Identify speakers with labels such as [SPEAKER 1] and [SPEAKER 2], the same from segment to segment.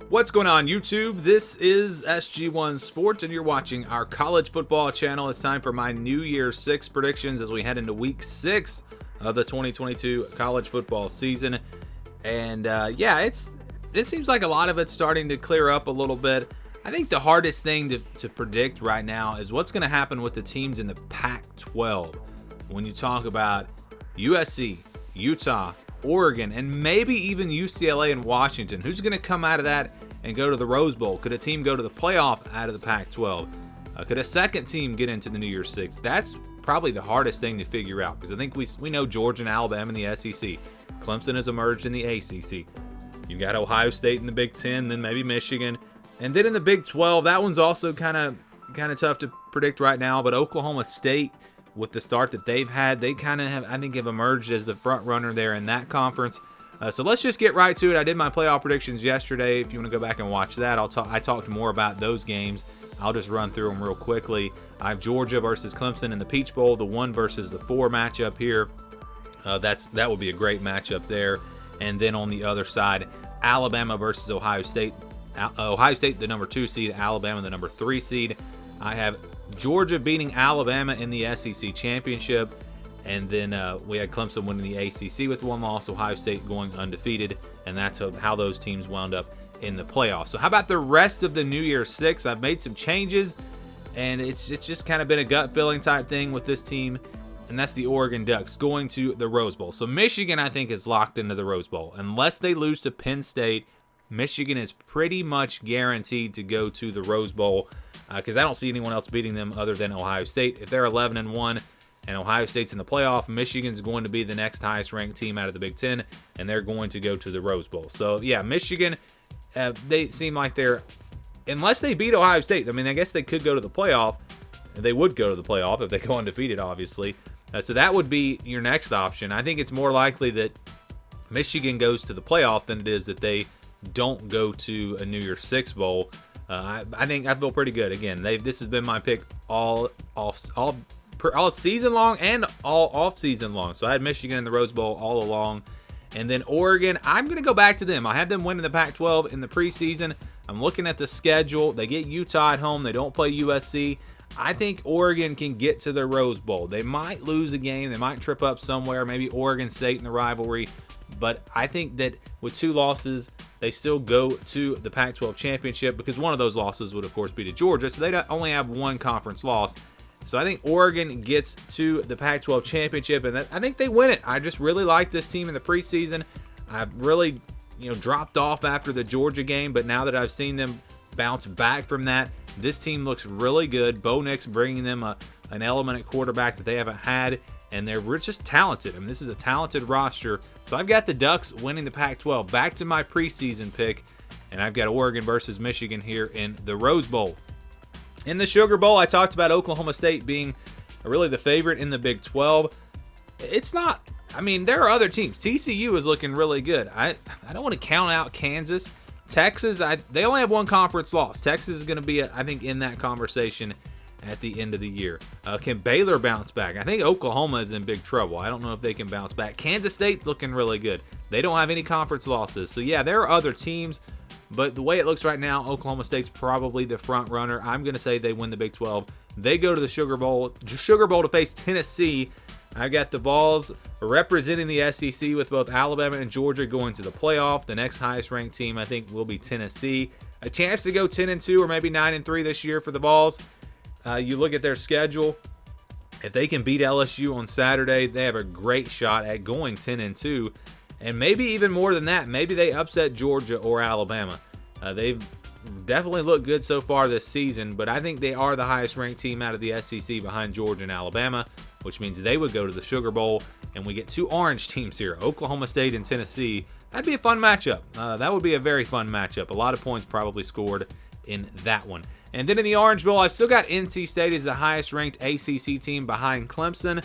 [SPEAKER 1] What's going on, YouTube? This is SG1 Sports, and you're watching our college football channel. It's time for my New Year's 6 predictions as we head into Week 6 of the 2022 college football season. And it seems like a lot of it's starting to clear up a little bit. I think the hardest thing to predict right now is what's going to happen with the teams in the Pac-12. When you talk about USC, Utah, Oregon, and maybe even UCLA and Washington, who's going to come out of that and go to the Rose Bowl? Could a team go to the playoff out of the Pac-12? Could a second team get into the New Year's 6? That's probably the hardest thing to figure out, because I think we know Georgia and Alabama in the SEC. Clemson has emerged in the ACC. You've got Ohio State in the Big Ten, then maybe Michigan. And then in the Big 12, that one's also kind of tough to predict right now, but Oklahoma State, with the start that they've had, they kind of have emerged as the front runner there in that conference. So let's just get right to it. I did my playoff predictions yesterday. If you want to go back and watch that, I talked more about those games. I'll just run through them real quickly. I have Georgia versus Clemson in the Peach Bowl, the 1 versus the 4 matchup here. That would be a great matchup there. And then on the other side, Alabama versus Ohio State. Ohio State, the number 2 seed, Alabama, the number 3 seed. I have Georgia beating Alabama in the SEC championship, and then we had Clemson winning the ACC with 1 loss, Ohio State going undefeated, and that's how those teams wound up in the playoffs. So how about the rest of the New Year's 6? I've made some changes, and it's just kind of been a gut feeling type thing with this team, and that's the Oregon Ducks going to the Rose Bowl. So Michigan, I think, is locked into the Rose Bowl. Unless they lose to Penn State, Michigan is pretty much guaranteed to go to the Rose Bowl, because I don't see anyone else beating them other than Ohio State. If they're 11-1 and Ohio State's in the playoff, Michigan's going to be the next highest ranked team out of the Big Ten, and they're going to go to the Rose Bowl. So yeah, Michigan, they seem like they're, unless they beat Ohio State, I mean, I guess they could go to the playoff. They would go to the playoff if they go undefeated, obviously. So that would be your next option. I think it's more likely that Michigan goes to the playoff than it is that they don't go to a New Year's 6 bowl. I think I feel pretty good. Again, this has been my pick all season long and all off season long. So I had Michigan in the Rose Bowl all along. And then Oregon, I'm going to go back to them. I had them winning the Pac-12 in the preseason. I'm looking at the schedule. They get Utah at home. They don't play USC. I think Oregon can get to the Rose Bowl. They might lose a game. They might trip up somewhere. Maybe Oregon State in the rivalry. But I think that with 2 losses, they still go to the Pac-12 championship, because one of those losses would, of course, be to Georgia. So they only have 1 conference loss. So I think Oregon gets to the Pac-12 championship, and I think they win it. I just really like this team in the preseason. I've really, dropped off after the Georgia game, but now that I've seen them bounce back from that, this team looks really good. Bo Nix bringing them an element at quarterback that they haven't had, and they're just talented. I mean, this is a talented roster. So I've got the Ducks winning the Pac-12. Back to my preseason pick, and I've got Oregon versus Michigan here in the Rose Bowl. In the Sugar Bowl, I talked about Oklahoma State being really the favorite in the Big 12. It's not. I mean, there are other teams. TCU is looking really good. I don't want to count out Kansas. Texas, they only have 1 conference loss. Texas is going to be, I think, in that conversation at the end of the year. Can Baylor bounce back? I think Oklahoma is in big trouble. I don't know if they can bounce back. Kansas State's looking really good. They don't have any conference losses. So yeah, there are other teams, but the way it looks right now, Oklahoma State's probably the front runner. I'm going to say they win the Big 12. They go to the Sugar Bowl to face Tennessee. I've got the Vols representing the SEC with both Alabama and Georgia going to the playoff. The next highest ranked team, I think, will be Tennessee. A chance to go 10-2 or maybe 9-3 this year for the Vols. You look at their schedule. If they can beat LSU on Saturday, they have a great shot at going 10-2. And maybe even more than that, maybe they upset Georgia or Alabama. They've definitely looked good so far this season, but I think they are the highest ranked team out of the SEC behind Georgia and Alabama, which means they would go to the Sugar Bowl, and we get 2 orange teams here, Oklahoma State and Tennessee. That'd be a fun matchup. That would be a very fun matchup. A lot of points probably scored in that one. And then in the Orange Bowl, I've still got NC State as the highest ranked ACC team behind Clemson.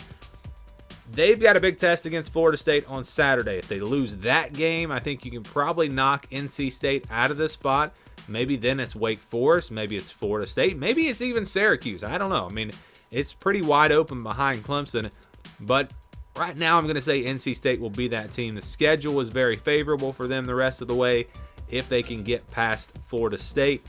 [SPEAKER 1] They've got a big test against Florida State on Saturday. If they lose that game, I think you can probably knock NC State out of the spot. Maybe then it's Wake Forest. Maybe it's Florida State. Maybe it's even Syracuse. I don't know. I mean, it's pretty wide open behind Clemson. But right now I'm going to say NC State will be that team. The schedule is very favorable for them the rest of the way. if they can get past Florida State.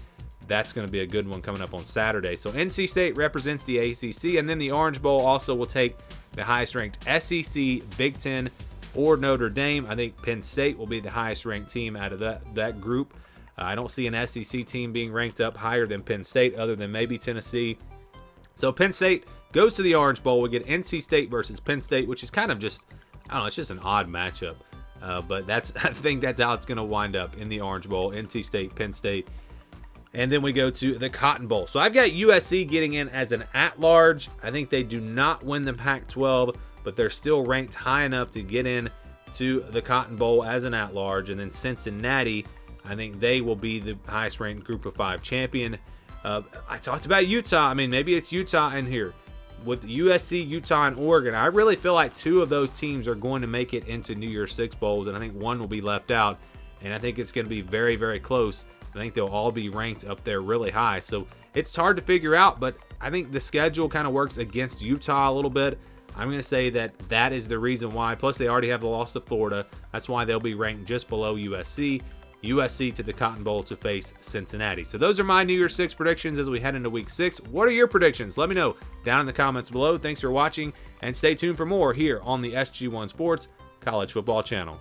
[SPEAKER 1] That's going to be a good one coming up on Saturday. So NC State represents the ACC, and then the Orange Bowl also will take the highest-ranked SEC, Big Ten, or Notre Dame. I think Penn State will be the highest-ranked team out of that group. I don't see an SEC team being ranked up higher than Penn State other than maybe Tennessee. So Penn State goes to the Orange Bowl. We get NC State versus Penn State, which is kind of just, I don't know, it's just an odd matchup. But I think that's how it's going to wind up in the Orange Bowl, NC State, Penn State. And then we go to the Cotton Bowl. So I've got USC getting in as an at-large. I think they do not win the Pac-12, but they're still ranked high enough to get in to the Cotton Bowl as an at-large. And then Cincinnati, I think they will be the highest-ranked Group of 5 champion. I talked about Utah. I mean, maybe it's Utah in here. With USC, Utah, and Oregon, I really feel like 2 of those teams are going to make it into New Year's Six Bowls, and I think 1 will be left out. And I think it's going to be very, very close. I think they'll all be ranked up there really high. So it's hard to figure out, but I think the schedule kind of works against Utah a little bit. I'm going to say that is the reason why. Plus, they already have the loss to Florida. That's why they'll be ranked just below USC. USC to the Cotton Bowl to face Cincinnati. So those are my New Year's Six predictions as we head into Week 6. What are your predictions? Let me know down in the comments below. Thanks for watching, and stay tuned for more here on the SG1 Sports College Football Channel.